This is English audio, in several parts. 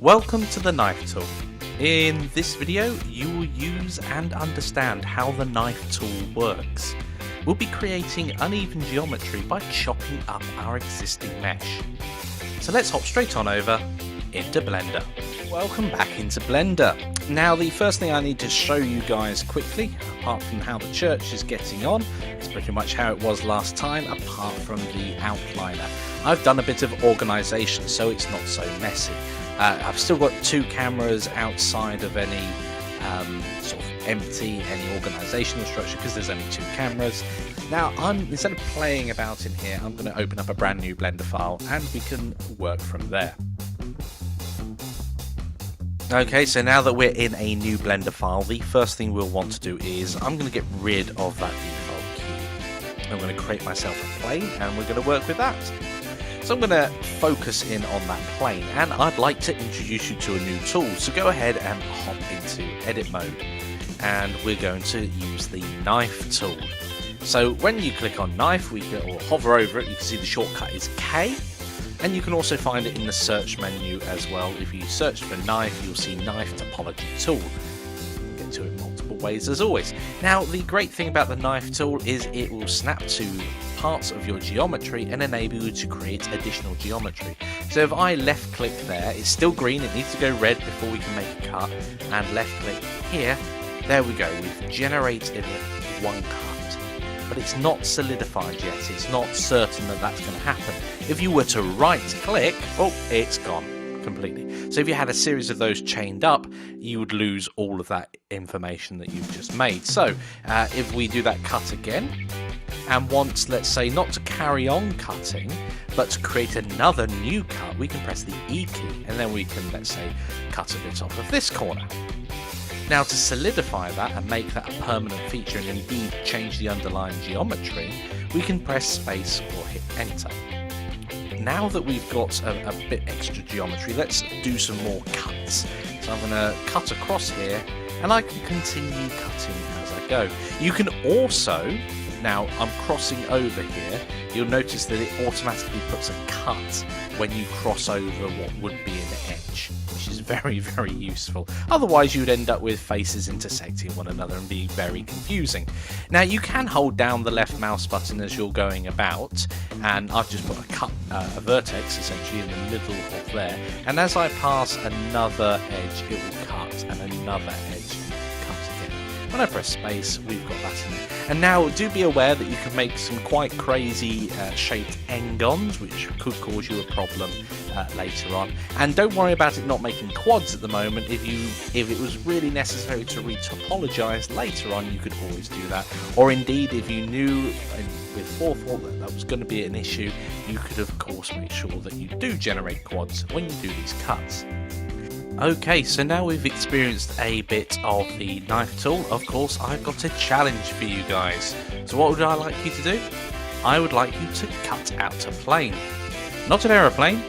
Welcome to the knife tool. In this video you will use and understand how the knife tool works. We'll be creating uneven geometry by chopping up our existing mesh. So let's hop straight on over into Blender. Welcome back into Blender. Now the first thing I need to show you guys quickly, apart from how the church is getting on, it's pretty much how it was last time apart from the outliner. I've done a bit of organisation so it's not so messy. I've still got two cameras outside of any sort of any organisational structure because there's only two cameras. Now instead of playing about in here, I'm going to open up a brand new Blender file and we can work from there. Okay, so now that we're in a new Blender file, the first thing we'll want to do is I'm going to get rid of that default cube. I'm going to create myself a plane and we're going to work with that. So I'm going to focus in on that plane and I'd like to introduce you to a new tool. So go ahead and hop into edit mode and we're going to use the knife tool. So when you click on knife or hover over it, you can see the shortcut is K. And you can also find it in the search menu as well. If you search for knife, you'll see knife topology tool. Get to it multiple ways as always. Now the great thing about the knife tool is it will snap to parts of your geometry and enable you to create additional geometry. So if I left click there, it's still green, it needs to go red before we can make a cut, and left click here, there we go, we've generated one cut. But it's not solidified yet, it's not certain that that's going to happen. If you were to right click, oh, it's gone completely. So if you had a series of those chained up, you would lose all of that information that you've just made. So if we do that cut again, and want, let's say, not to carry on cutting, but to create another new cut, we can press the E key, and then we can, let's say, cut a bit off of this corner. Now to solidify that and make that a permanent feature and indeed change the underlying geometry, we can press space or hit enter. Now that we've got a bit extra geometry, let's do some more cuts. So I'm going to cut across here and I can continue cutting as I go. You can also, now I'm crossing over here, you'll notice that it automatically puts a cut when you cross over what would be an edge, which is very, very useful. Otherwise you'd end up with faces intersecting one another and being very confusing. Now you can hold down the left mouse button as you're going about, and I've just put a vertex essentially in the middle of there, and as I pass another edge it will cut, and another edge cut again. When I press space, we've got that in there. And now do be aware that you can make some quite crazy shaped n-gons, which could cause you a problem later on. And don't worry about it not making quads at the moment. If it was really necessary to retopologize later on, you could always do that. Or indeed, if you knew with 4.4 that was going to be an issue, you could of course make sure that you do generate quads when you do these cuts. Okay, so now we've experienced a bit of the knife tool, of course I've got a challenge for you guys. So what would I like you to do? I would like you to cut out a plane. Not an aeroplane,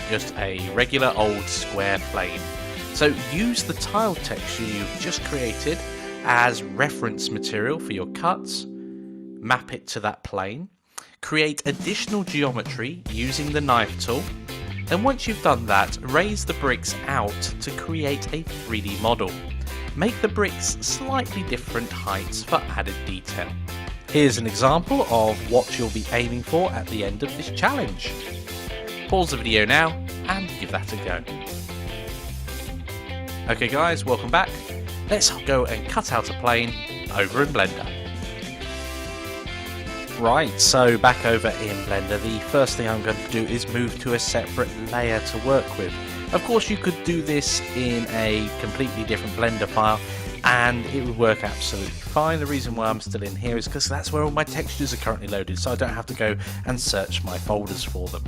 just a regular old square plane. So use the tile texture you've just created as reference material for your cuts, map it to that plane, create additional geometry using the knife tool. Then once you've done that, raise the bricks out to create a 3D model. Make the bricks slightly different heights for added detail. Here's an example of what you'll be aiming for at the end of this challenge. Pause the video now and give that a go. Okay guys, welcome back. Let's go and cut out a plane over in Blender. Right, so back over in Blender, the first thing I'm going to do is move to a separate layer to work with. Of course you could do this in a completely different Blender file and it would work absolutely fine. The reason why I'm still in here is because that's where all my textures are currently loaded, so I don't have to go and search my folders for them.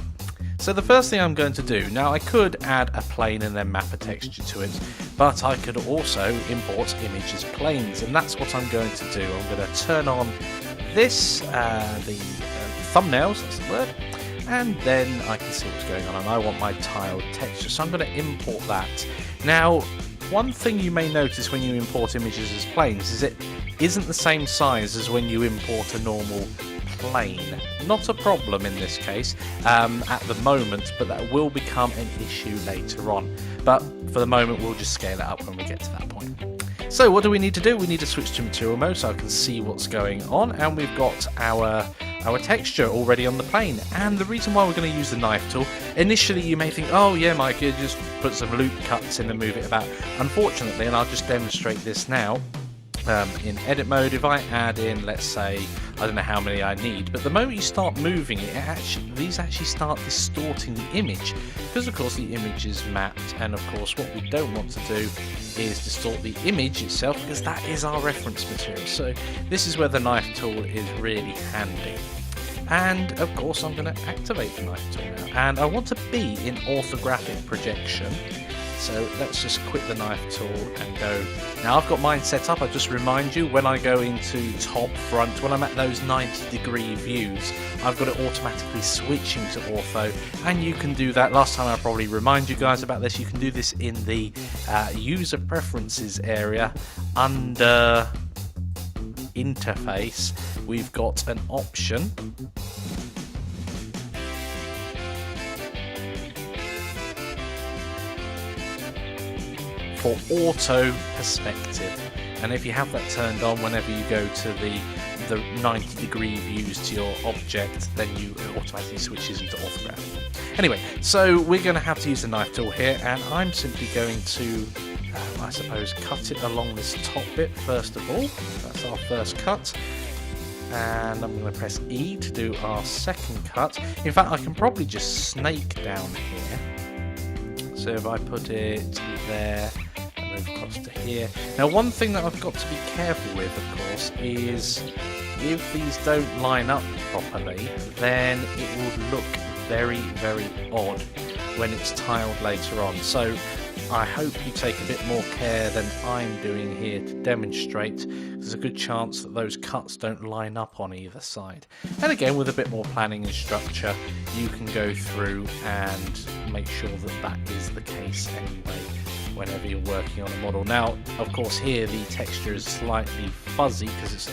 So the first thing I'm going to do, now I could add a plane and then map a texture to it, but I could also import image as planes, and that's what I'm going to do. I'm going to turn on this, the thumbnails, that's the word, and then I can see what's going on, and I want my tiled texture, so I'm going to import that. Now, one thing you may notice when you import images as planes is it isn't the same size as when you import a normal plane. Not a problem in this case at the moment, but that will become an issue later on. But for the moment, we'll just scale it up when we get to that point. So what do we need to do? We need to switch to material mode so I can see what's going on, and we've got our texture already on the plane. And the reason why we're going to use the knife tool, initially you may think, oh yeah Mike, you just put some loop cuts in and move it about. Unfortunately, and I'll just demonstrate this now, in edit mode, if I add in, let's say, I don't know how many I need, but the moment you start moving it, these actually start distorting the image, because of course the image is mapped, and of course what we don't want to do is distort the image itself, because that is our reference material. So this is where the knife tool is really handy. And of course I'm going to activate the knife tool now, and I want to be in orthographic projection. So let's just quit the knife tool and go. Now I've got mine set up. I just remind you, when I go into top, front, when I'm at those 90-degree views, I've got it automatically switching to ortho, and you can do that. Last time I probably remind you guys about this. You can do this in the user preferences area under interface. We've got an option for auto perspective, and if you have that turned on, whenever you go to the 90-degree views to your object, then it automatically switches into orthographic. Anyway, so we're going to have to use the knife tool here, and I'm simply going to I suppose cut it along this top bit first of all. That's our first cut, and I'm going to press E to do our second cut. In fact, I can probably just snake down here. So if I put it there, move across to here. Now one thing that I've got to be careful with, of course, is if these don't line up properly, then it will look very, very odd when it's tiled later on. So I hope you take a bit more care than I'm doing here to demonstrate. There's a good chance that those cuts don't line up on either side. And again, with a bit more planning and structure, you can go through and make sure that that is the case anyway whenever you're working on a model. Now, of course, here the texture is slightly fuzzy because it's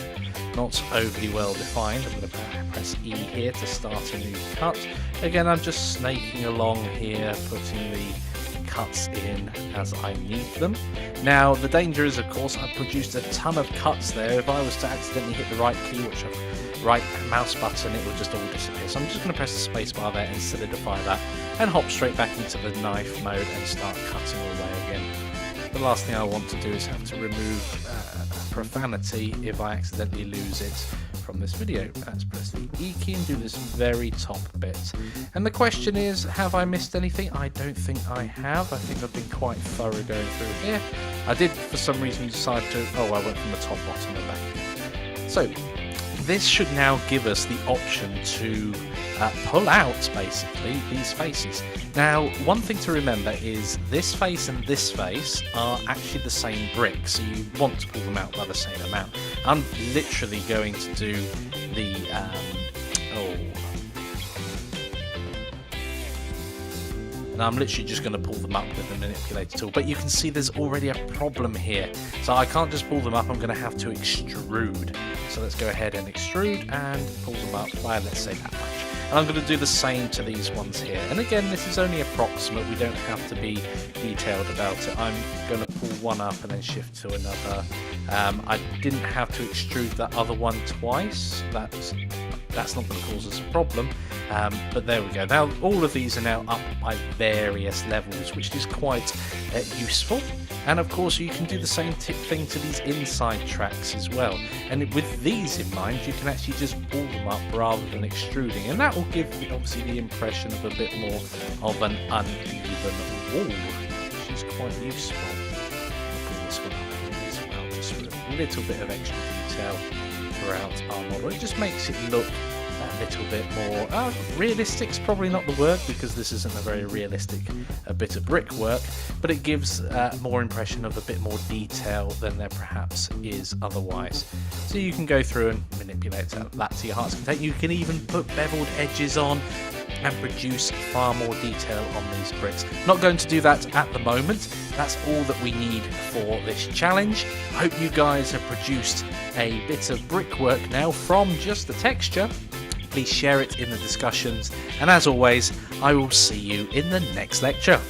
not overly well defined. I'm going to press E here to start a new cut. Again, I'm just snaking along here, putting the cuts in as I need them. Now, the danger is, of course, I've produced a ton of cuts there. If I was to accidentally hit the right key, right mouse button, it will just all disappear. So I'm just going to press the spacebar there and solidify that, and hop straight back into the knife mode and start cutting away again. The last thing I want to do is have to remove profanity if I accidentally lose it from this video. Let's press the E key and do this very top bit. And the question is, have I missed anything? I don't think I have. I think I've been quite thorough going through here. I did, for some reason, decide to... Oh, I went from the top, bottom, and back. So this should now give us the option to pull out, basically, these faces. Now, one thing to remember is this face and this face are actually the same brick, so you want to pull them out by the same amount. I'm literally going to do the... And I'm literally just going to pull them up with the manipulator tool. But you can see there's already a problem here. So I can't just pull them up, I'm going to have to extrude. So let's go ahead and extrude and pull them up by, let's say, that much. And I'm going to do the same to these ones here. And again, this is only approximate, we don't have to be detailed about it. I'm going to pull one up and then shift to another. I didn't have to extrude that other one twice. That's not going to cause us a problem, but there we go. Now all of these are now up by various levels, which is quite useful. And of course you can do the same thing to these inside tracks as well. And with these in mind, you can actually just pull them up rather than extruding, and that will give obviously the impression of a bit more of an uneven wall, which is quite useful. I'll pull this one up here as well, just for a little bit of extra detail throughout our model. It just makes it look a little bit more realistic's probably not the word, because this isn't a very realistic bit of brickwork, but it gives more impression of a bit more detail than there perhaps is otherwise. So you can go through and manipulate that to your heart's content. You can even put beveled edges on. and produce far more detail on these bricks. Not going to do that at the moment. That's all that we need for this challenge. I hope you guys have produced a bit of brickwork now from just the texture. Please share it in the discussions, and as always, I will see you in the next lecture.